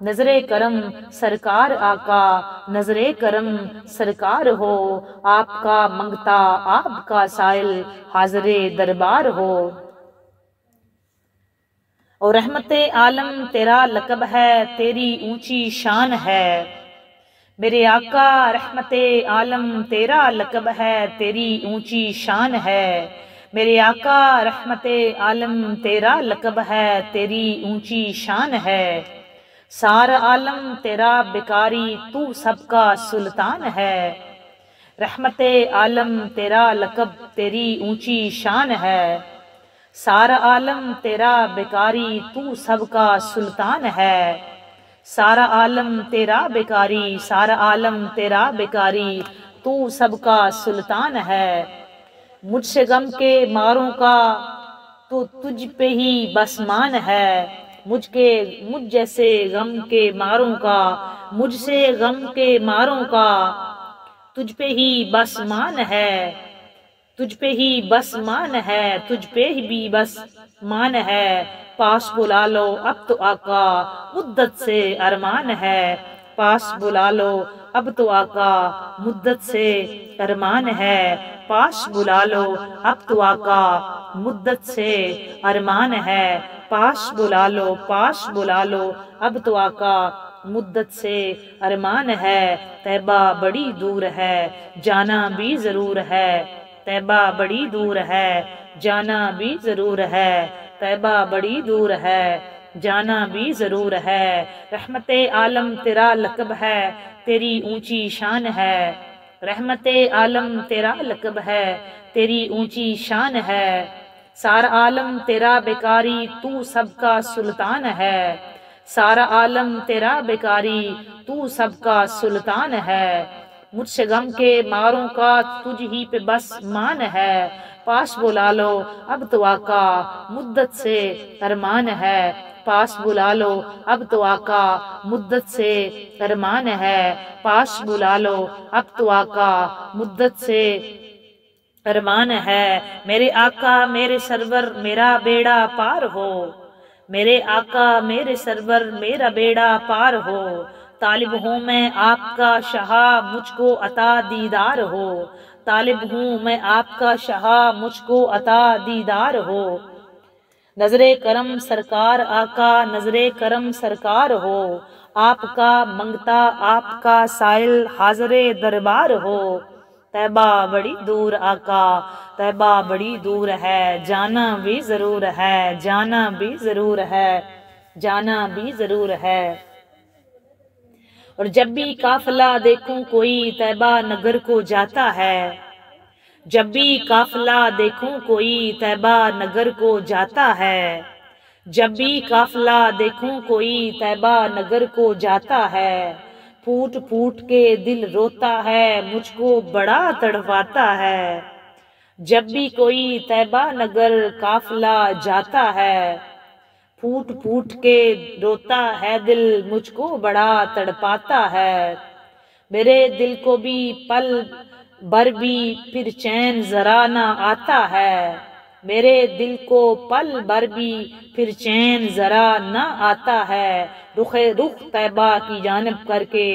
نظر کرم سرکار آقا نظر کرم سرکار ہو، آپ کا منگتا آپ کا سائل حاضر دربار ہو۔ اور رحمت عالم تیرا لقب ہے، تیری اونچی شان ہے، میرے آقا رحمت عالم تیرا لقب ہے، تیری اونچی شان ہے، میرے آقا رحمت عالم تیرا لقب ہے، تیری اونچی شان ہے، سارا عالم تیرا بیکاری تو سب کا سلطان ہے، رحمت عالم تیرا لقب تیری اونچی شان ہے، سارا عالم تیرا بیکاری تو سب کا سلطان ہے، سارا عالم تیرا بیکاری، سارا عالم تیرا بیکاری تو سب کا سلطان ہے، مجھ سے غم کے ماروں کا تو تجھ پہ ہی بس مان ہے، مجھ جیسے غم کے ماروں کا، مجھ سے غم کے ماروں کا تجھ پہ ہی بس مان ہے، تجھ پہ ہی بس مان ہے، تجھ پہ بھی بس مان ہے، پاس بلا لو اب تو آقا مدت سے ارمان ہے، پاس بلا لو اب تو آقا مدت سے ارمان ہے، پاس بلا لو اب تو آقا مدت سے ارمان ہے، پاس بلا لو پاس بلا لو اب تو آقا مدت سے ارمان ہے، طیبہ بڑی دور ہے جانا بھی ضرور ہے، طیبہ بڑی دور ہے جانا بھی ضرور ہے، طیبہ بڑی دور ہے جانا بھی ضرور ہے، رحمت عالم تیرا لقب ہے، تیری اونچی شان ہے، رحمت عالم تیرا لقب ہے، تیری اونچی شان ہے، سارا عالم تیرا بیکاری تو سب کا سلطان ہے، سارا عالم تیرا بیکاری تو سب کا سلطان ہے، مجھ سے غم کے ماروں کا تجھ ہی پہ بس مان ہے، پاس بلا لو اب تو آقا مدت سے ارمان ہے، پاس بلا لو اب تو آقا مدت سے ارمان ہے، پاس بلا لو اب تو آقا مدت سے ارمان ہے، میرے آقا میرے سرور میرا بیڑا پار ہو، میرے آقا میرے سرور میرا بیڑا پار ہو، طالب ہوں میں آپ کا شاہ مجھ کو عطا دیدار ہو، طالب ہوں میں آپ کا شاہ مجھ کو عطا دیدار ہو، نظر کرم سرکار آقا نظر کرم سرکار ہو، آپ کا منگتا آپ کا سائل حاضر دربار ہو، طیبہ بڑی دور آقا طیبہ بڑی دور ہے جانا بھی ضرور ہے، جانا بھی ضرور ہے، جانا بھی ضرور ہے، اور جب بھی قافلہ دیکھوں کوئی طیبہ نگر کو جاتا ہے، جب بھی قافلہ دیکھوں کوئی طیبہ نگر کو جاتا ہے، جب بھی قافلہ دیکھوں کوئی طیبہ نگر کو جاتا ہے، پھوٹ پھوٹ کے دل روتا ہے مجھ کو بڑا تڑپاتا ہے، جب بھی کوئی طیبہ نگر قافلہ جاتا ہے، پھوٹ پھوٹ کے روتا ہے دل مجھ کو بڑا تڑپاتا ہے، میرے دل کو بھی پل بھر بھی پھر چین ذرا نہ آتا ہے، میرے دل کو پل بھر بھی پھر چین ذرا نہ آتا ہے، رخ طیبہ کی جانب کر کے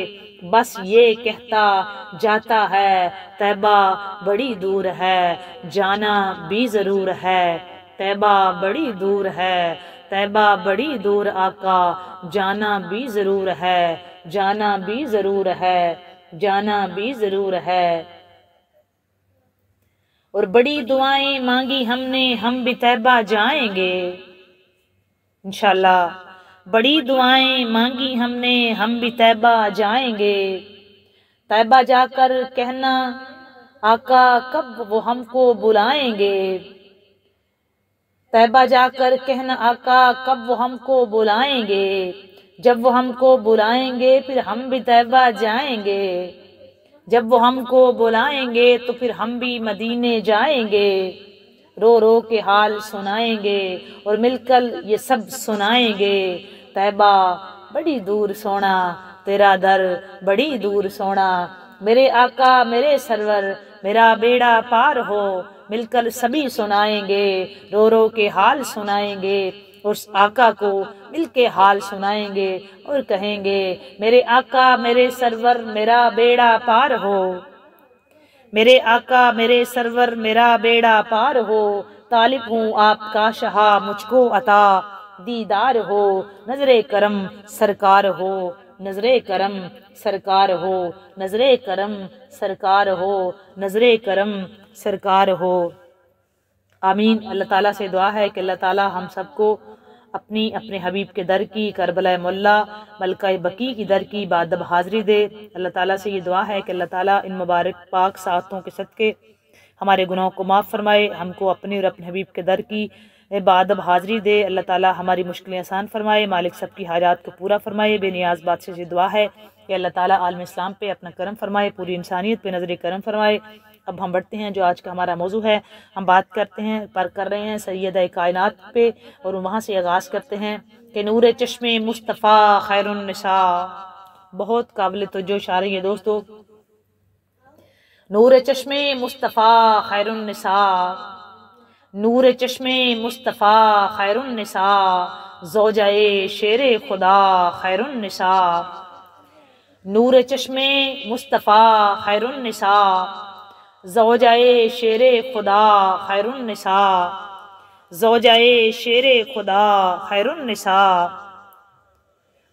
بس یہ کہتا جاتا ہے، طیبہ بڑی دور ہے جانا بھی ضرور ہے، طیبہ بڑی دور ہے طیبہ بڑی دور آقا جانا بھی ضرور ہے، جانا بھی ضرور ہے، جانا بھی ضرور ہے، اور بڑی دعائیں مانگی ہم نے ہم بھی طیبہ جائیں گے انشاءاللہ، بڑی دعائیں مانگی ہم نے ہم بھی طیبہ جائیں گے، طیبہ جا کر کہنا آقا کب وہ ہم کو بلائیں گے، طیبہ جا کر کہنا آقا کب وہ ہم کو بلائیں گے، جب وہ ہم کو بلائیں گے پھر ہم بھی طیبہ جائیں گے، جب وہ ہم کو بلائیں گے تو پھر ہم بھی مدینے جائیں گے، رو رو کے حال سنائیں گے اور مل کر یہ سب سنائیں گے، طیبہ بڑی دور سونا تیرا در بڑی دور سونا، میرے آقا میرے سرور میرا بیڑا پار ہو، مل کر سبھی سنائیں گے، رو رو کے حال سنائیں گے، اس آقا کو مل کے حال سنائیں گے اور کہیں گے میرے آقا میرے سرور میرا بیڑا پار ہو، میرے آقا میرے سرور میرا بیڑا پار ہو، طالب ہوں آپ کا شہا مجھ کو عطا دیدار ہو، نظر کرم سرکار ہو، نظر کرم سرکار ہو، نظر کرم سرکار ہو، نظر کرم سرکار ہو۔ آمین۔ اللہ تعالیٰ سے دعا ہے کہ اللہ تعالیٰ ہم سب کو اپنے حبیب کے در کی، کربلا مولا ملکہ بقیع کی در کی بادب حاضری دے۔ اللہ تعالیٰ سے یہ دعا ہے کہ اللہ تعالیٰ ان مبارک پاک ساعتوں کے صدقے ہمارے گناہوں کو معاف فرمائے، ہم کو اپنے اور اپنے حبیب کے در کی بادب حاضری دے۔ اللہ تعالیٰ ہماری مشکلیں آسان فرمائے، مالک سب کی حاجات کو پورا فرمائے۔ بے نیاز بادشاہ سے دعا ہے کہ اللہ تعالیٰ عالم اسلام پہ اپنا کرم فرمائے، پوری انسانیت پہ نظر کرم فرمائے۔ اب ہم بڑھتے ہیں، جو آج کا ہمارا موضوع ہے، ہم بات کر رہے ہیں سیدہ کائنات پہ، اور وہاں سے آغاز کرتے ہیں کہ نور چشم مصطفیٰ خیر النساء، بہت قابل توجہ شاعری ہے دوستو۔ نور چشم مصطفیٰ خیر النساء، نور چشم مصطفیٰ خیر النساء، زوجہ شیر خدا خیر النساء، نور چشم مصطفیٰ خیر النساء، زوجہ شیر خدا خیر النساء، زوجہ شیر خدا خیر النساء،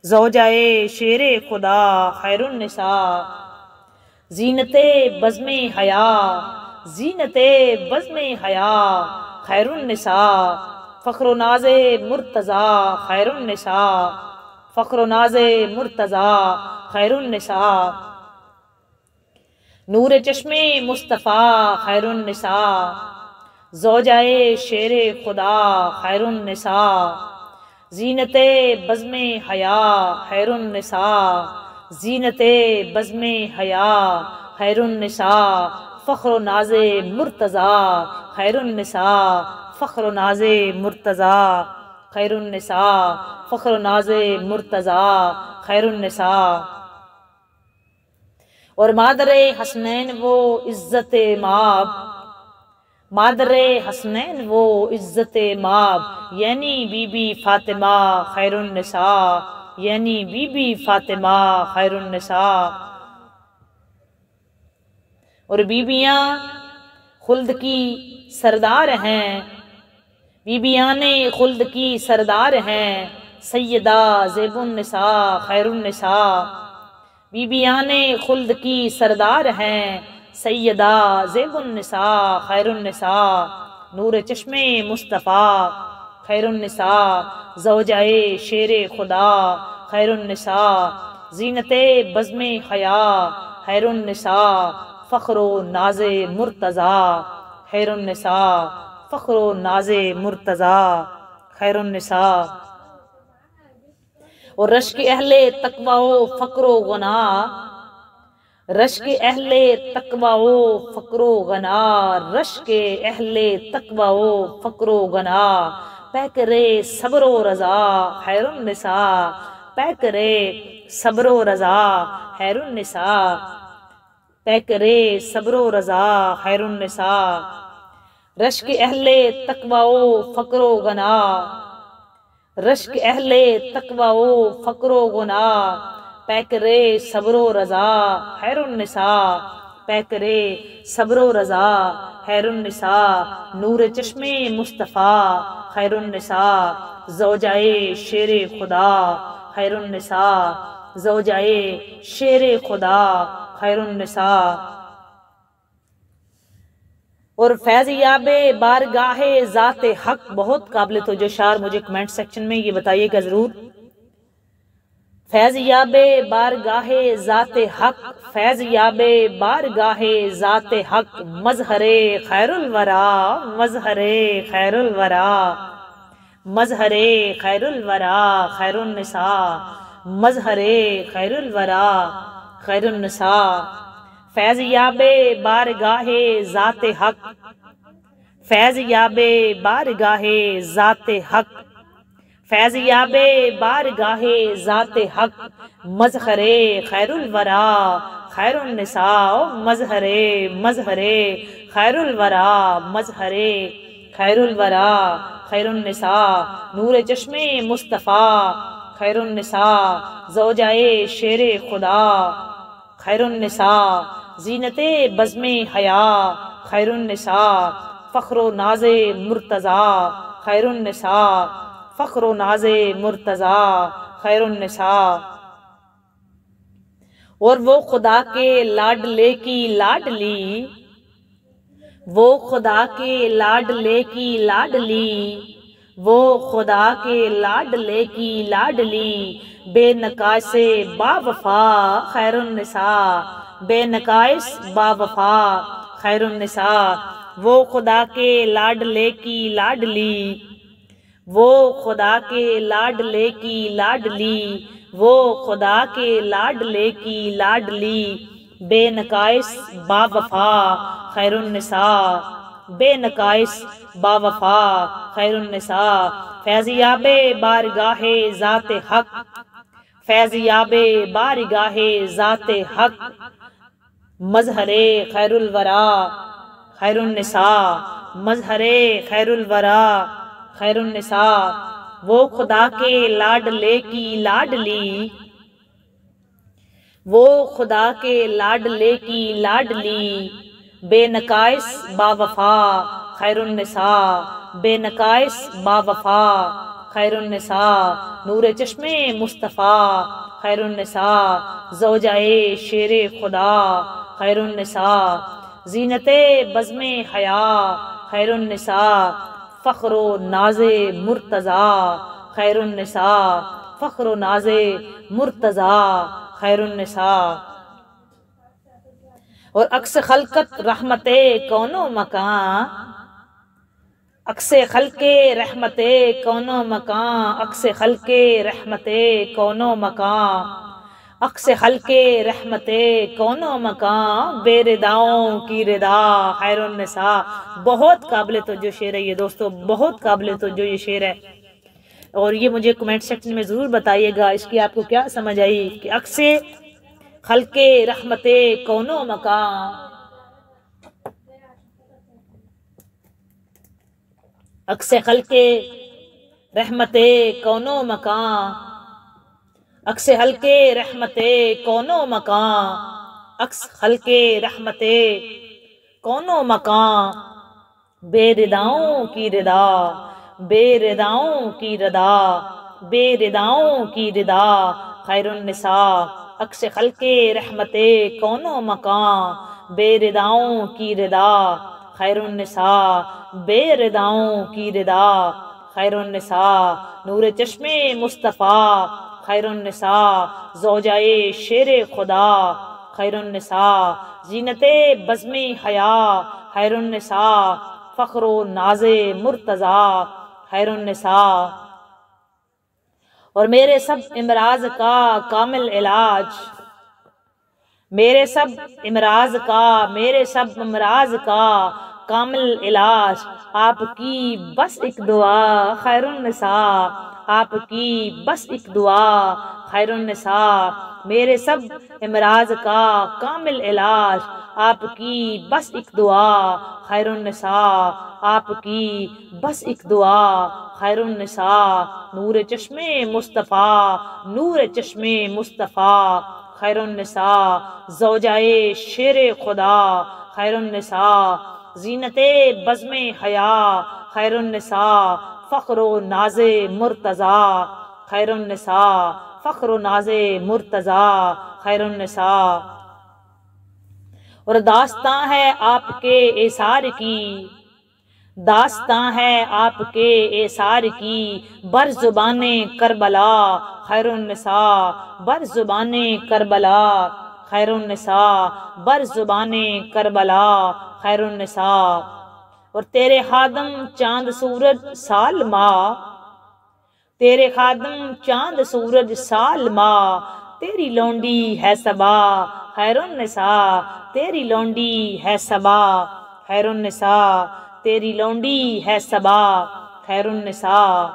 زوجہ شیر خدا خیر النساء، زینت بزم حیا، زینت بزم حیا خیر النساء، فخر و ناز مرتضیٰ خیر النساء، فخر و ناز مرتضیٰ خیر النساء، نور چشم مصطفیٰ خیر النساء، زوجہ شیر خدا خیر النساء، زینت بزم حیا خیر النساء، زینت بزم حیا خیر النساء، فخر و ناز مرتضیٰ خیر النساء، فخر و ناز مرتضیٰ خیر النساء، فخر و ناز مرتضیٰ خیر النساء، اور مادر حسنین وہ عزت مآب، مادر حسنین وہ عزت مآب، یعنی بی بی فاطمہ خیر النساء، یعنی بی بی فاطمہ خیر النساء، اور بیبیاں خلد کی سردار ہیں، بیبیان خلد کی سردار ہیں، سیدہ زیب النساء خیر النساء، بیبیان خلد کی سردار ہیں، سیدہ زیب النساء خیر النساء، نور چشم مصطفیٰ خیر النساء، زوجہ شیر خدا خیر النساء، زینت بزم حیا خیر النساء، فخر و ناز مرتضیٰ خیر النساء، فخر و ناز مرتضیٰ خیر النساء، اور رشک اہل تقوی و فقر و غنا، رشک اہل تقوی و فقر و غنا، رشک اہل تقوی و فقر و غنا، پیکرے صبر و رضا خیر النساء، پیکرے صبر و رضا خیر النساء، پیکرے صبر و رضا خیر النساء، رشک اہل تقوی و فقر و غنا، رشک اہل تقوی و فقر و غنا، پیکرے صبر و رضا خیر النساء، پیکرے صبر و رضا خیر النساء، نور چشم مصطفیٰ خیر النساء، زوجہ شیر خدا خیر النساء، زوجہ شیر خدا خیر النساء، اور فیض یاب بارگاہ ذات حق، بہت قابل توجہ شعر، مجھے کمنٹ سیکشن میں یہ بتائیے گا ضرور، فیض یاب بارگاہ ذات حق، فیض یاب بارگاہ ذات حق، مظہر خیر الورا، مظہر خیر الورا، مظہر خیر الورا خیر النساء، مظہر خیر الورا خیر النساء، فیض یاب بارگاہ ذات حق، فیض یاب بارگاہ ذات حق، فیض یاب بارگاہ ذات حق، مظہر خیر الورا خیر النساء، مظہر مظہر خیر الورا، مظہر خیر الورا خیر النساء نور چشم مصطفیٰ خیر النساء زوجائے شیر خدا خیر النساء زینت بزم حیا خیر النساء فخر و ناز مرتضیٰ خیر النساء فخر و ناز مرتضیٰ خیر النساء اور وہ خدا کے لاڈلے کی لاڈلی وہ خدا کے لاڈلے کی لاڈلی وہ خدا کے لاڈلے کی لاڈلی بے نقائص با وفا خیر النساء بے نقائص با وفا خیر النساء وہ خدا کے لاڈلے کی لاڈلی وہ خدا کے لاڈلے کی لاڈلی وہ خدا کے لاڈلے کی لاڈلی بے نقائص با وفا خیر النساء بے نقائص با وفا خیر النساء فیضیاب بارگاہ ذات حق فیضیاب بارگاہ ذات حق مظہر خیر الورا خیر النساء مظہر خیر الورا خیر النساء وہ خدا کے لاڈلے کی لاڈلی وہ خدا کے لاڈلے کی لاڈلی بے نقائص با وفا خیر النساء بے نقائص با وفا خیر النساء نور چشم مصطفیٰ خیر النساء زوجائے شیر خدا خیر النساء زینت بزم حیا خیر النساء فخر و ناز مرتضیٰ خیر النساء فخر و ناز مرتضیٰ خیر النساء اور عکس خلقت رحمت کون و مکان عکس خلق رحمت کون و مکان عکس خلق رحمت کون و مکان عکس خلق رحمت کون و مکان بے رداؤں کی ردا خیر النساء بہت قابل توجہ شعر ہے یہ دوستو بہت قابل توجہ یہ شعر ہے اور یہ مجھے کمنٹ سیکشن میں ضرور بتائیے گا اس کی آپ کو کیا سمجھ آئی کہ عکس خلق رحمت کون و مکان عکس خلق رحمت کون و مکان عکس خلق رحمت کون و مکان عکس خلق رحمت کون و مکان بے رداؤں کی ردا بے رداؤں کی ردا بے رداؤں کی ردا خیر النساء عکس خلق رحمت کون و مکان بے رداؤں کی ردا خیر النساء بے رداؤں کی ردا خیر النساء نور چشم مصطفیٰ خیر النساء زوجائے شیر خدا خیر النساء زینت بزم حیا خیر النساء فخر و ناز مرتضیٰ خیر النساء اور میرے سب امراض کا کامل علاج میرے سب امراض کا کامل علاج آپ کی بس ایک دعا خیر النساء آپ کی بس ایک دعا خیر النساء میرے سب امراض کا کامل علاج آپ کی بس ایک دعا خیر النساء آپ کی بس ایک دعا خیر النساء نور چشم مصطفیٰ نور چشم مصطفیٰ خیر النساء زوجائے شیر خدا خیر النساء زینت بزم حیا خیر النساء فخر و ناز مرتضیٰ خیر النساء فخر و ناز مرتضیٰ خیر النساء اور داستاں ہے آپ کے اثار کی داستاں ہے آپ کے اثار کی بر زبان کربلا خیر النساء بر زبان کربلا خیر النساء بر زبان کربلا خیر النساء اور تیرے خادم چاند سورج سال ماہ تیرے خادم چاند سورج سال ماہ تیری لونڈی ہے صبا خیر النساء تیری لونڈی ہے صبا خیر النساء تیری لونڈی ہے صبا خیر النساء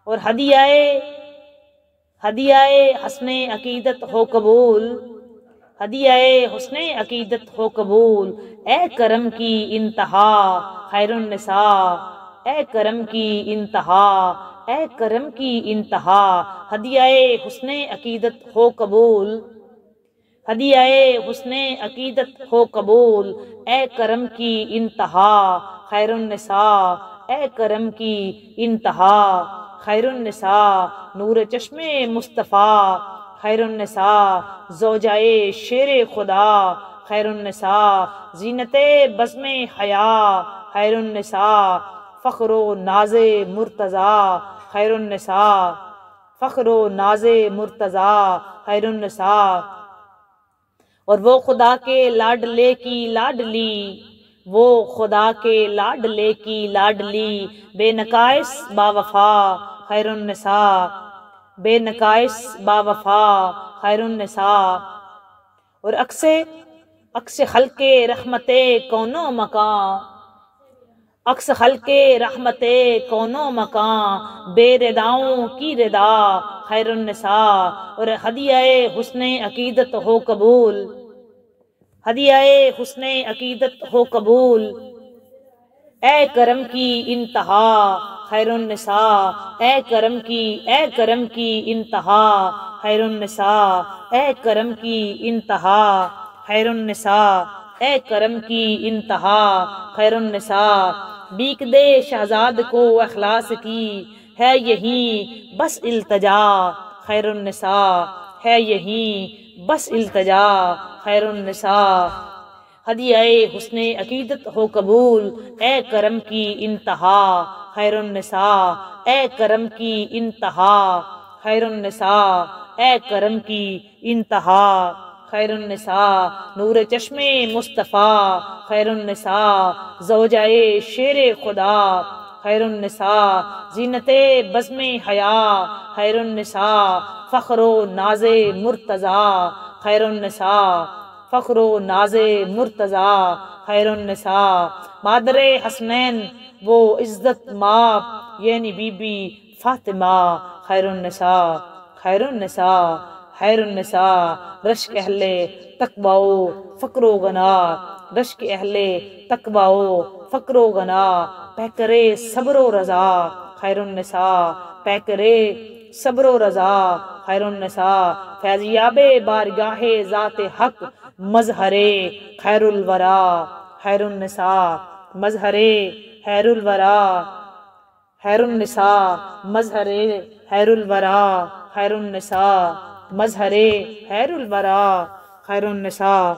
اور ہدیہ حسن عقیدت ہو قبول ہدیہ حسن عقیدت ہو قبول اے کرم کی انتہا خیر النساء اے کرم کی انتہا، اے کرم کی انتہا، ہدیہ حسن عقیدت ہو قبول، ہدیہ حسن عقیدت ہو قبول، اے کرم کی انتہا خیر النساء، اے کرم کی انتہا خیر النساء، نور چشم مصطفیٰ خیر النساء، زوجائے شیر خدا خیر النساء، زینت بزم حیا خیر النساء، فخر و ناز مرتضیٰ خیر النساء، فخر و ناز مرتضیٰ خیر النساء، اور وہ خدا کے لاڈلے کی لاڈلی، وہ خدا کے لاڈلے کی لاڈلی، بے نقائص باوفا خیر النساء، بے نقائص باوفا خیر النساء، اور عکس خلق رحمت کون و مکان، عکس خلق رحمت کون و مکان، بے رداؤں کی ردا خیر النساء، اور ہدیہ حسن عقیدت ہو قبول، ہدیہ حسن عقیدت ہو قبول، اے کرم کی انتہا خیر النساء، اے کرم کی انتہا خیر النساء، اے کرم کی انتہا خیر النساء، اے کرم کی انتہا خیر النساء، بیک دے شہزاد کو اخلاص کی ہے یہی بس التجا خیر النساء، ہے یہی بس التجا خیر النساء، ہدیہ حسن عقیدت ہو قبول، اے کرم کی انتہا خیر النساء، اے کرم کی انتہا خیر النساء، اے کرم کی انتہا خیر النساء، نور چشم مصطفیٰ خیر النساء، زوجائے شیر خدا خیر النساء، زینت بزم حیا خیر النساء، فخر و ناز مرتضیٰ خیر النساء، فخر و ناز مرتضیٰ خیر النساء، مادر حسنین وہ عزت ماپ یعنی بی بی فاطمہ خیر النساء، خیر النساء، خیر النساء، رشک اہل تقوی و فقر و غنا، رشک اہل تقوی و فقر و غنا، پیکر صبر و رضا خیر النساء، پیکر صبر و رضا خیر النساء، فیضیاب بارگاہ ذات حق مظہر خیر الورا خیر النساء، مظہر خیر الورا خیر النساء، مظہر خیر الورا خیر النساء، مظہر خیر الورا خیر النساء۔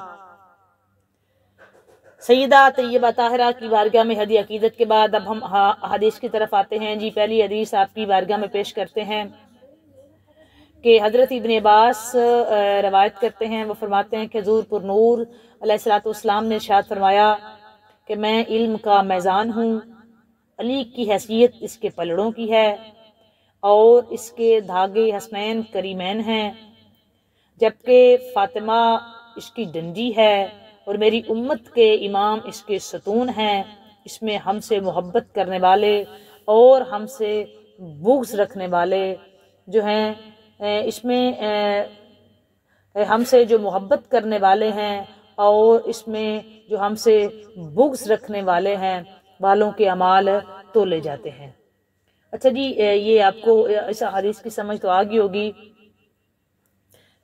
سیدہ طیبہ طاہرہ کی بارگاہ میں ہدیہ عقیدت کے بعد اب ہم حدیث کی طرف آتے ہیں جی۔ پہلی حدیث آپ کی بارگاہ میں پیش کرتے ہیں کہ حضرت ابن عباس روایت کرتے ہیں، وہ فرماتے ہیں کہ حضور پر نور علیہ السلام نے ارشاد فرمایا کہ میں علم کا میزان ہوں، علی کی حیثیت اس کے پلڑوں کی ہے اور اس کے دھاگے حسنین کریمین ہیں، جبکہ فاطمہ اس کی ڈنڈی ہے اور میری امت کے امام اس کے ستون ہیں۔ اس میں ہم سے محبت کرنے والے اور ہم سے بغض رکھنے والے جو ہیں، اس میں ہم سے جو محبت کرنے والے ہیں اور اس میں جو ہم سے بغض رکھنے والے ہیں والوں کے اعمال تولے جاتے ہیں۔ اچھا جی، یہ آپ کو اس حدیث کی سمجھ تو آ گئی ہوگی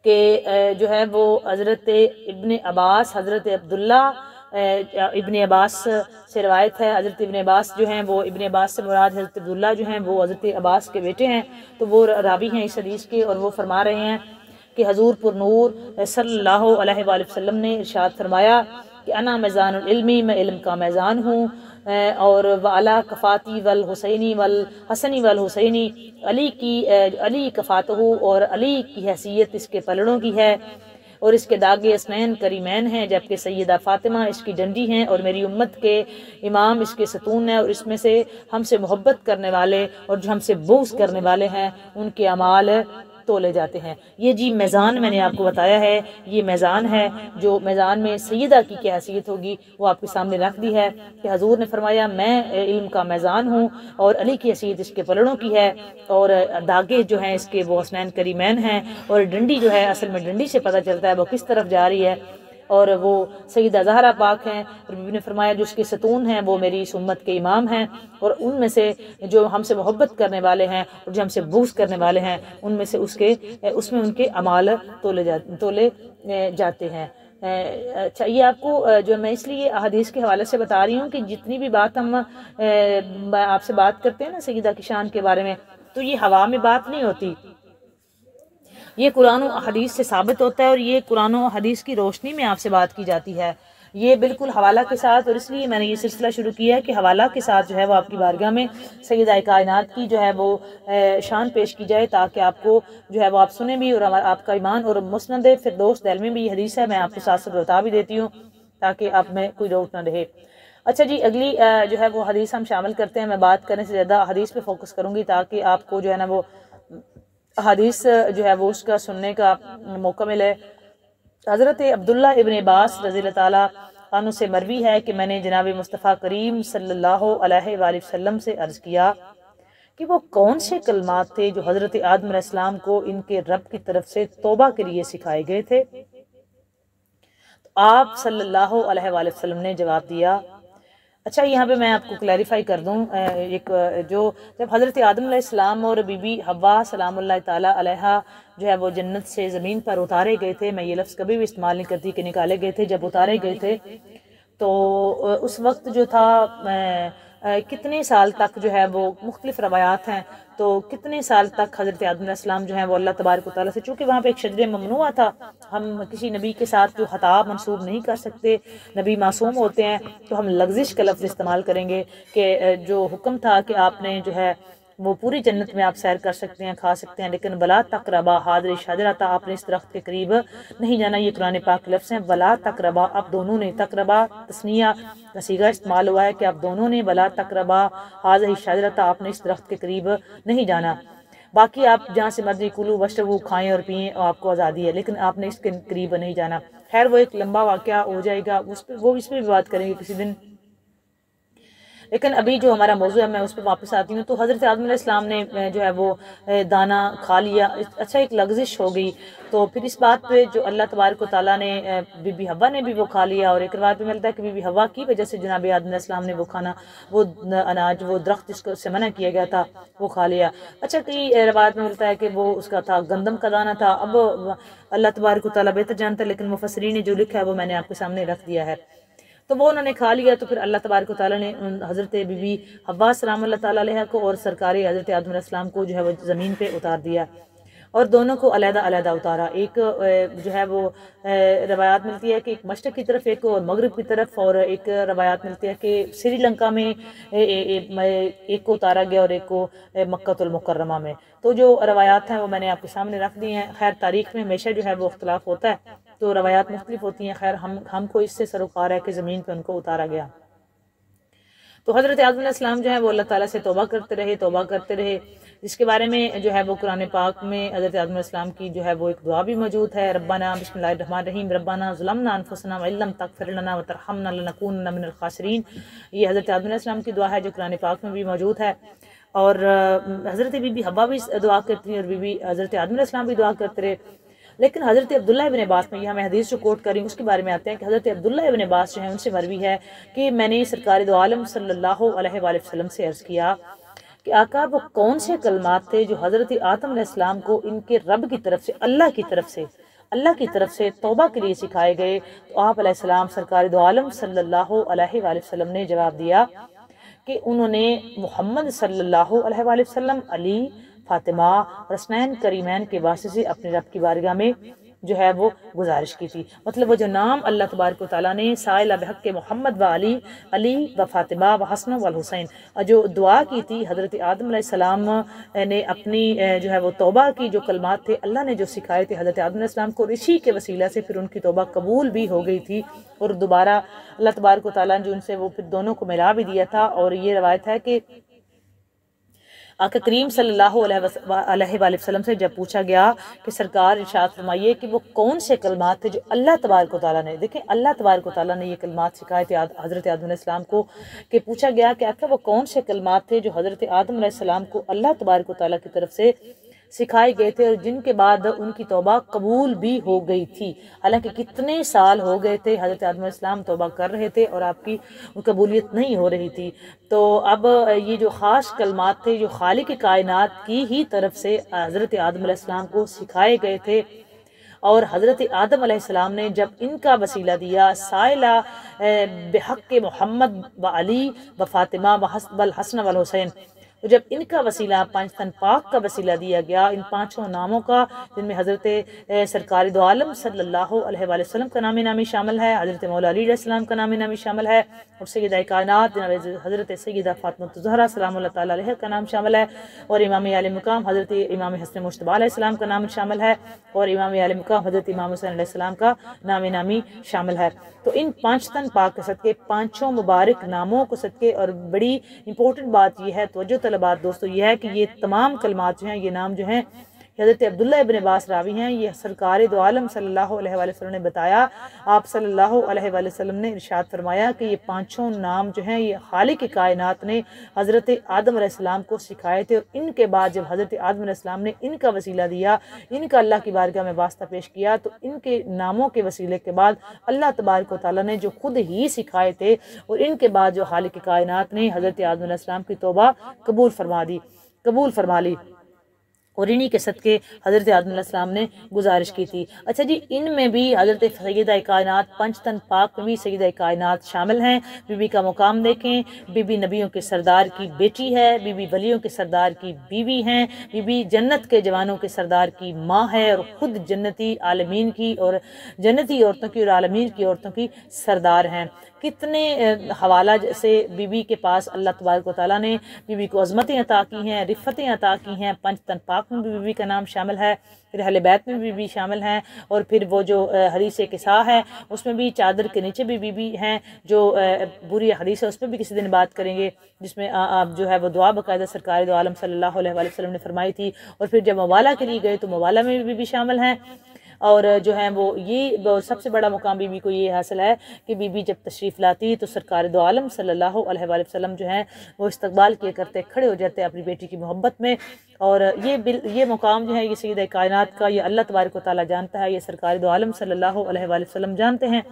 کہ جو ہے وہ حضرت ابن عباس، حضرت عبداللہ ابن عباس سے روایت ہے۔ حضرت ابن عباس جو ہیں وہ ابن عباس سے مراد حضرت عبداللہ جو ہیں وہ حضرت عباس کے بیٹے ہیں، تو وہ راوی ہیں اس حدیث کے، اور وہ فرما رہے ہیں کہ حضور پر نور صلی اللہ علیہ وآلہ وسلم نے ارشاد فرمایا کہ انا میزان العلمی، میں علم کا میزان ہوں، اور وعلا کفاتی والحسینی والحسنی والحسینی، علی کفاتہ اور علی کی حیثیت اس کے پلڑوں کی ہے اور اس کے داغے اسنین کریمین ہیں، جبکہ سیدہ فاطمہ اس کی ڈنڈی ہیں اور میری امت کے امام اس کے ستون ہیں، اور اس میں سے ہم سے محبت کرنے والے اور جو ہم سے بغض کرنے والے ہیں ان کے اعمال تولے جاتے ہیں۔ یہ جی میزان میں نے آپ کو بتایا ہے، یہ میزان ہے جو میزان میں سیدہ کی کیا حیثیت ہوگی وہ آپ کے سامنے رکھ دی ہے کہ حضور نے فرمایا میں علم کا میزان ہوں اور علی کی حیثیت اس کے پلڑوں کی ہے، اور داغے جو ہیں اس کے وہ حسنین کریمین ہیں، اور ڈنڈی جو ہے اصل میں ڈنڈی سے پتہ چلتا ہے وہ کس طرف جا رہی ہے، اور وہ سیدہ زہرا پاک ہیں، اور بیوی نے فرمایا جو اس کے ستون ہیں وہ میری اس امت کے امام ہیں، اور ان میں سے جو ہم سے محبت کرنے والے ہیں اور جو ہم سے بغض کرنے والے ہیں ان میں سے اس میں ان کے اعمال تولے جاتے ہیں۔ اچھا، یہ آپ کو جو میں اس لیے احادیث کے حوالے سے بتا رہی ہوں کہ جتنی بھی بات ہم آپ سے بات کرتے ہیں نا سیدہ کی شان کے بارے میں، تو یہ ہوا میں بات نہیں ہوتی، یہ قرآن و حدیث سے ثابت ہوتا ہے، اور یہ قرآن و حدیث کی روشنی میں آپ سے بات کی جاتی ہے، یہ بالکل حوالہ کے ساتھ۔ اور اس لیے میں نے یہ سلسلہ شروع کیا ہے کہ حوالہ کے ساتھ جو ہے وہ آپ کی بارگاہ میں سیدہ کائنات کی جو ہے وہ شان پیش کی جائے، تاکہ آپ کو جو ہے وہ آپ سنیں بھی، اور آپ کا ایمان، اور مسند فردوس دہلوی میں بھی یہ حدیث ہے، میں آپ کو ساتھ ساتھ بتا بھی دیتی ہوں تاکہ آپ میں کوئی ڈاؤٹ نہ رہے۔ اچھا جی، اگلی جو ہے وہ حدیث ہم شامل کرتے ہیں۔ میں بات کرنے سے زیادہ حدیث پہ فوکس کروں گی تاکہ آپ کو جو ہے نا وہ حدیث جو ہے وہ اس کا سننے کا موقع ملے۔ حضرت عبداللہ ابن عباس رضی اللہ تعالیٰ عنہ سے مروی ہے کہ میں نے جناب مصطفیٰ کریم صلی اللہ علیہ وآلہ وسلم سے عرض کیا کہ وہ کون سے کلمات تھے جو حضرت آدم علیہ السلام کو ان کے رب کی طرف سے توبہ کے لیے سکھائے گئے تھے؟ تو آپ صلی اللہ علیہ وآلہ وسلم نے جواب دیا۔ اچھا، یہاں پہ میں آپ کو کلیریفائی کر دوں، جب حضرت آدم علیہ السلام اور بی بی حوا سلام اللہ تعالیٰ علیہ جو ہے وہ جنت سے زمین پر اتارے گئے تھے، میں یہ لفظ کبھی بھی استعمال نہیں کرتی کہ نکالے گئے تھے، جب اتارے گئے تھے تو اس وقت جو تھا کتنے سال تک جو ہے وہ مختلف روایات ہیں، تو کتنے سال تک حضرت آدم علیہ السلام جو ہیں وہ اللہ تبارک و تعالیٰ سے، چونکہ وہاں پہ ایک شجر ممنوع تھا، ہم کسی نبی کے ساتھ جو خطا منسوب نہیں کر سکتے، نبی معصوم ہوتے ہیں، تو ہم لغزش کا لفظ استعمال کریں گے کہ جو حکم تھا کہ آپ نے جو ہے وہ پوری جنت میں آپ سیر کر سکتے ہیں، کھا سکتے ہیں، لیکن ولا تقربا حاضر شجرۃ، آپ نے اس درخت کے قریب نہیں جانا، یہ قرآن پاک کے لفظ ہیں، ولا تقربا، آپ دونوں نے، تقربا تثنیہ کا صیغہ استعمال ہوا ہے کہ آپ دونوں نے، ولا تقربا حاضر شجرۃ، آپ نے اس درخت کے قریب نہیں جانا، باقی آپ جہاں سے مرضی کلو وشربو، کھائیں اور پئیں، آپ کو آزادی ہے، لیکن آپ نے اس کے قریب نہیں جانا۔ خیر وہ ایک لمبا واقعہ ہو جائے گا، اس پہ بھی بات کریں گے کسی دن، لیکن ابھی جو ہمارا موضوع ہے میں اس پہ واپس آتی ہوں۔ تو حضرت آدم علیہ السلام نے جو ہے وہ دانہ کھا لیا، اچھا ایک لغزش ہو گئی، تو پھر اس بات پہ جو اللہ تبارک و تعالیٰ نے بی بی حوا نے بھی وہ کھا لیا، اور ایک روایت میں ملتا ہے کہ بی بی حوا کی وجہ سے جناب آدم علیہ السلام نے وہ کھانا، وہ اناج، وہ درخت جس کو سے منع کیا گیا تھا وہ کھا لیا۔ اچھا، کئی روایت میں ملتا ہے کہ وہ اس کا تھا گندم کا دانہ تھا، اب اللہ تبارک و تعالیٰ بہتر جانتا ہے، لیکن مفسرین نے جو لکھا ہے وہ میں نے آپ کے سامنے رکھ دیا ہے۔ تو وہ انہوں نے کھا لیا، تو پھر اللہ تبارک و تعالیٰ نے حضرت بی بی حوا سلام اللہ تعالیٰ علیہ کو اور سرکار حضرت آدم علیہ السلام کو جو ہے وہ زمین پہ اتار دیا، اور دونوں کو علیحدہ علیحدہ اتارا۔ ایک جو ہے وہ روایات ملتی ہے کہ ایک مشرق کی طرف، ایک اور مغرب کی طرف، اور ایک روایات ملتی ہے کہ سری لنکا میں ایک کو اتارا گیا اور ایک کو مکہ المکرمہ میں۔ تو جو روایات ہیں وہ میں نے آپ کے سامنے رکھ دی ہیں۔ خیر تاریخ میں ہمیشہ جو ہے وہ اختلاف ہوتا ہے، تو روایات مختلف ہوتی ہیں، خیر ہم کو اس سے سروکار ہے کہ زمین پہ ان کو اتارا گیا۔ تو حضرت آدم علیہ السلام جو ہے وہ اللہ تعالیٰ سے توبہ کرتے رہے، جس کے بارے میں جو ہے وہ قرآن پاک میں حضرت آدم علیہ السلام کی جو ہے وہ ایک دعا بھی موجود ہے، ربنا بسم اللہ الرحمن الرحیم، ربنا ظلمنا انفسنا وان لم تغفر لنا وترحمنا لنکونن من الخاسرین، یہ حضرت آدم علیہ السلام کی دعا ہے جو قرآن پاک میں بھی موجود ہے۔ اور حضرت بی بی حوا بھی دعا کرتی ہیں، اور بی بی حضرت آدم علیہ السلام بھی دعا کرتے رہے، لیکن حضرت عبداللہ ابن عباس میں، یہاں میں حدیث جو کوٹ کر رہی ہوں اس کے بارے میں آتے ہیں کہ حضرت عبداللہ ابن عباس جو ہیں ان سے مروی ہے کہ میں نے سرکار دو عالم صلی اللہ علیہ وآلہ وسلم سے عرض کیا کہ آقا وہ کون سے کلمات تھے جو حضرت آدم علیہ السلام کو ان کے رب کی طرف سے، اللہ کی طرف سے توبہ کے لیے سکھائے گئے؟ تو آپ علیہ السلام سرکار دو عالم صلی اللہ علیہ وآلہ وسلم نے جواب دیا کہ انہوں نے محمد صلی اللہ علیہ وآلہ وسلم، علی، فاطمہ اور حسنین کریمین کے واسطے سے اپنے رب کی بارگاہ میں جو ہے وہ گزارش کی تھی۔ مطلب وہ جو نام اللہ تبارک و تعالیٰ نے سائل بحق محمد و علی و فاطمہ و حسن و الحسین جو دعا کی تھی، حضرت آدم علیہ السلام نے اپنی جو ہے وہ توبہ کی جو کلمات تھے اللہ نے جو سکھائے تھے حضرت آدم علیہ السلام کو، اسی کے وسیلہ سے پھر ان کی توبہ قبول بھی ہو گئی تھی، اور دوبارہ اللہ تبارک و تعالیٰ نے جو ان سے وہ پھر دونوں کو ملا بھی دیا تھا۔ اور یہ روایت ہے کہ آقا کریم صلی اللہ علیہ وآلہ وسلم سے جب پوچھا گیا کہ سرکار ارشاد فرمائیے کہ وہ کون سے کلمات تھے جو اللہ تبارک و تعالیٰ نے، دیکھیں اللہ تبارک و تعالیٰ نے یہ کلمات سکھائے تھے حضرت آدم علیہ السلام کو، کہ پوچھا گیا کہ آقا وہ کون سے کلمات تھے جو حضرت آدم علیہ السلام کو اللہ تبارک و تعالیٰ کی طرف سے سکھائے گئے تھے اور جن کے بعد ان کی توبہ قبول بھی ہو گئی تھی۔ حالانکہ کتنے سال ہو گئے تھے حضرت آدم علیہ السلام توبہ کر رہے تھے اور آپ کی قبولیت نہیں ہو رہی تھی۔ تو اب یہ جو خاص کلمات تھے جو خالق کائنات کی ہی طرف سے حضرت آدم علیہ السلام کو سکھائے گئے تھے، اور حضرت آدم علیہ السلام نے جب ان کا وسیلہ دیا سائلہ بحق محمد و علی و فاطمہ و الحسن والحسین، تو جب ان کا وسیلہ پانچ تن پاک کا وسیلہ دیا گیا، ان پانچوں ناموں کا، جن میں حضرت سرکار دو عالم صلی اللہ علیہ وآلہ وسلم کا نام نامی شامل ہے، حضرت مولا علی علیہ السلام کا نام نامی شامل ہے، اور سیدہ کائنات جناب حضرت سیدہ فاطمہ الزہرا سلام اللہ تعالیٰ علیہ کا نام شامل ہے، اور امام عالی مقام حضرت امام حسن مجتبی علیہ السلام کا نام شامل ہے، اور امام عالی مقام حضرت امام حسین علیہ السلام کا نام نامی شامل ہے۔ تو ان پانچ تن پاک کے صدقے، پانچوں مبارک ناموں کو صدقے، اور بڑی امپورٹنٹ بات یہ ہے، توجہ طلبات دوستو، یہ ہے کہ یہ تمام کلمات جو ہیں، یہ نام جو ہیں حضرت عبداللہ ابن عباس راوی ہیں، یہ سرکار دو عالم صلی اللہ علیہ وآلہ وسلم نے بتایا۔ آپ صلی اللہ علیہ وآلہ وسلم نے ارشاد فرمایا کہ یہ پانچوں نام جو ہیں یہ خالق کائنات نے حضرت آدم علیہ السلام کو سکھائے تھے، اور ان کے بعد جب حضرت آدم علیہ السلام نے ان کا وسیلہ دیا، ان کا اللہ کی بارگاہ میں واسطہ پیش کیا، تو ان کے ناموں کے وسیلے کے بعد اللہ تبارک و تعالیٰ نے جو خود ہی سکھائے تھے، اور ان کے بعد جو خالق کائنات نے حضرت آدم علیہ السلام کی توبہ قبول فرما لی، اور انہی کے صدقے حضرت آدم علیہ السلام نے گزارش کی تھی۔ اچھا جی، ان میں بھی حضرت سیدہ کائنات پنج تن پاک میں بھی سیدہ کائنات شامل ہیں۔ بی بی کا مقام دیکھیں، بی بی نبیوں کے سردار کی بیٹی ہے، بی بی ولیوں کے سردار کی بیوی ہیں، بی بی جنت کے جوانوں کے سردار کی ماں ہے، اور خود جنتی عالمین کی اور جنتی عورتوں کی اور عالمین کی عورتوں کی سردار ہیں۔ کتنے حوالہ سے بی بی کے پاس اللہ تبارک و تعالیٰ نے بی بی کو عظمتیں عطا کی ہیں، رفتیں عطا کی ہیں۔ پنج تن پاک میں بھی بی بی کا نام شامل ہے، پھر اہل بیت میں بھی بی بی شامل ہیں، اور پھر وہ جو حدیث کساء ہے اس میں بھی چادر کے نیچے بھی بی بی ہیں، جو بری حدیث ہے اس میں بھی کسی دن بات کریں گے، جس میں آپ جو ہے وہ دعا باقاعدہ سرکار دو عالم صلی اللہ علیہ وآلہ وسلم نے فرمائی تھی۔ اور پھر جب موالا کے لیے گئے تو موالا میں بھی بی بی شامل ہیں، اور جو ہے وہ یہ سب سے بڑا مقام بی بی کو یہ حاصل ہے کہ بی بی جب تشریف لاتی تو سرکار دو عالم صلی اللہ علیہ وآلہ وسلم جو ہیں وہ استقبال کیا کرتے، کھڑے ہو جاتے اپنی بیٹی کی محبت میں، اور یہ مقام جو ہے یہ سیدہ کائنات کا یہ اللہ تبارک و تعالیٰ جانتا ہے، یہ سرکار دو عالم صلی اللہ علیہ وآلہ وسلم جانتے ہیں،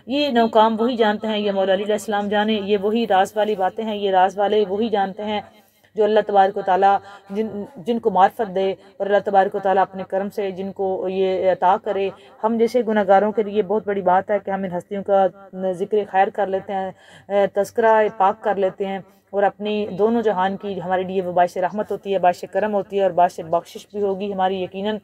یہ مقام وہی جانتے ہیں، یہ مولا علی علیہ السلام جانے، یہ وہی راز والی باتیں ہیں، یہ راز والے وہی جانتے ہیں جو اللہ تبارک و تعالیٰ جن کو معرفت دے، اور اللہ تبارک و تعالیٰ اپنے کرم سے جن کو یہ عطا کرے۔ ہم جیسے گناہگاروں کے لیے بہت بڑی بات ہے کہ ہم ان ہستیوں کا ذکر خیر کر لیتے ہیں، تذکرہ پاک کر لیتے ہیں، اور اپنی دونوں جہان کی ہمارے لیے وہ باعث رحمت ہوتی ہے، باعث کرم ہوتی ہے، اور باعث بخشش بھی ہوگی ہماری یقیناً۔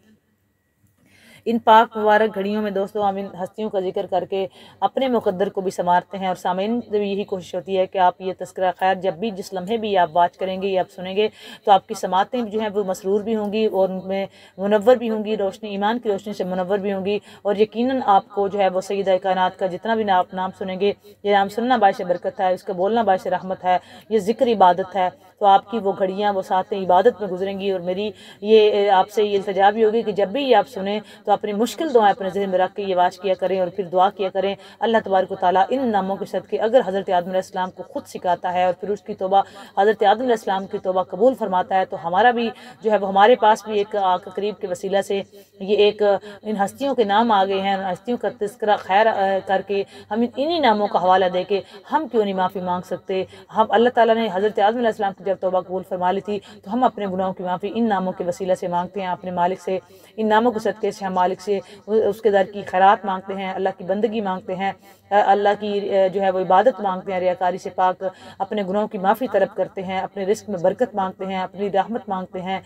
ان پاک مبارک گھڑیوں میں دوستو ہم ان ہستیوں کا ذکر کر کے اپنے مقدر کو بھی سنوارتے ہیں، اور سامعین سے بھی یہی کوشش ہوتی ہے کہ آپ یہ تذکرہ خیر جب بھی جس لمحے بھی آپ واچ کریں گے یا آپ سنیں گے تو آپ کی سماعتیں جو ہیں وہ مسرور بھی ہوں گی، اور ان میں منور بھی ہوں گی، روشنی ایمان کی روشنی سے منور بھی ہوں گی، اور یقیناً آپ کو جو ہے وہ سیدہ کائنات کا جتنا بھی آپ نام سنیں گے، یہ نام سننا باعث برکت ہے، اس کا بولنا باعث رحمت ہے، یہ ذکر عبادت ہے، تو آپ کی وہ گھڑیاں وہ ساتیں عبادت میں گزریں گی۔ اور میری یہ آپ سے یہ التجا بھی ہوگی کہ جب بھی یہ آپ سنیں تو اپنی مشکل دعائیں اپنے ذہن میں رکھ کے یہ واچ کیا کریں، اور پھر دعا کیا کریں اللہ تبارک و تعالیٰ ان ناموں کے صدقے اگر حضرت آدم علیہ السلام کو خود سکھاتا ہے، اور پھر اس کی توبہ حضرت آدم علیہ السلام کی توبہ قبول فرماتا ہے، تو ہمارا بھی جو ہے وہ ہمارے پاس بھی ایک قریب کے وسیلہ سے یہ ایک ان ہستیوں کے نام آ گئے ہیں، ان ہستیوں کا تذکرہ خیر کر کے ہم انہی ناموں کا حوالہ دے کے ہم کیوں نہیں معافی مانگ سکتے؟ ہم اللہ تعالیٰ نے حضرت آدم علیہ السلام کی جب توبہ قبول فرما لی تھی تو ہم اپنے گناہوں کی معافی ان ناموں کے وسیلہ سے مانگتے ہیں، اپنے مالک سے ان ناموں کے صدقے سے ہم مالک سے اس کے در کی خیرات مانگتے ہیں، اللہ کی بندگی مانگتے ہیں، اللہ کی جو ہے وہ عبادت مانگتے ہیں، ریاکاری سے پاک اپنے گناہوں کی معافی طلب کرتے ہیں، اپنے رزق میں برکت مانگتے ہیں، اپنی رحمت مانگتے ہیں،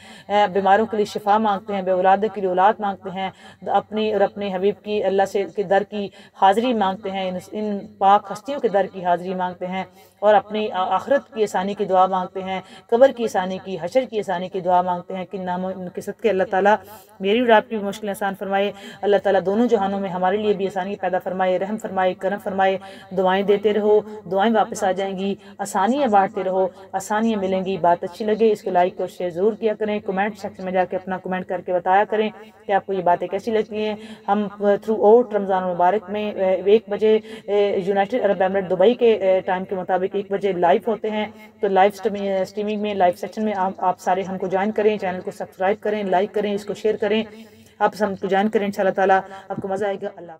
بیماروں کے لیے شفا مانگتے ہیں، بے اولاد کے لیے اولاد مانگتے ہیں، اپنی اور اپنے حبیب کی اللہ سے کے در کی حاضری مانگتے ہیں، ان پاک ہستیوں کے در کی حاضری مانگتے ہیں، اور اپنی آخرت کی آسانی کی دعا مانگتے ہیں، قبر کی آسانی کی، حشر کی آسانی کی دعا مانگتے ہیں کہ ناموں کے صدقے اللہ تعالیٰ میری اور آپ کی مشکلیں آسان فرمائے، اللہ تعالیٰ دونوں جہانوں میں ہمارے لیے بھی آسانی پیدا فرمائے، رحم فرمائے، کرم فرمائے۔ دعائیں دیتے رہو، دعائیں واپس آ جائیں گی، آسانیاں بانٹتے رہو، آسانیاں ملیں گی۔ بات اچھی لگے اس کو لائک اور شیئر ضرور کیا کریں، کمنٹ سیکشن میں جا کے اپنا کمنٹ کر کے بتایا کریں کہ آپ کو یہ باتیں کیسی لگتی ہیں۔ ہم تھرو آؤٹ رمضان المبارک میں 1 بجے یونائٹڈ عرب امارات دبئی کے ٹائم کے مطابق مطابق 1 بجے لائیو ہوتے ہیں، تو لائیو اسٹریمنگ میں، لائیو سیشن میں آپ سارے ہم کو جوائن کریں، چینل کو سبسکرائب کریں، لائک کریں، اس کو شیئر کریں، آپ ہم کو جوائن کریں، انشاءاللہ تعالیٰ آپ کو مزہ آئے گا۔ اللہ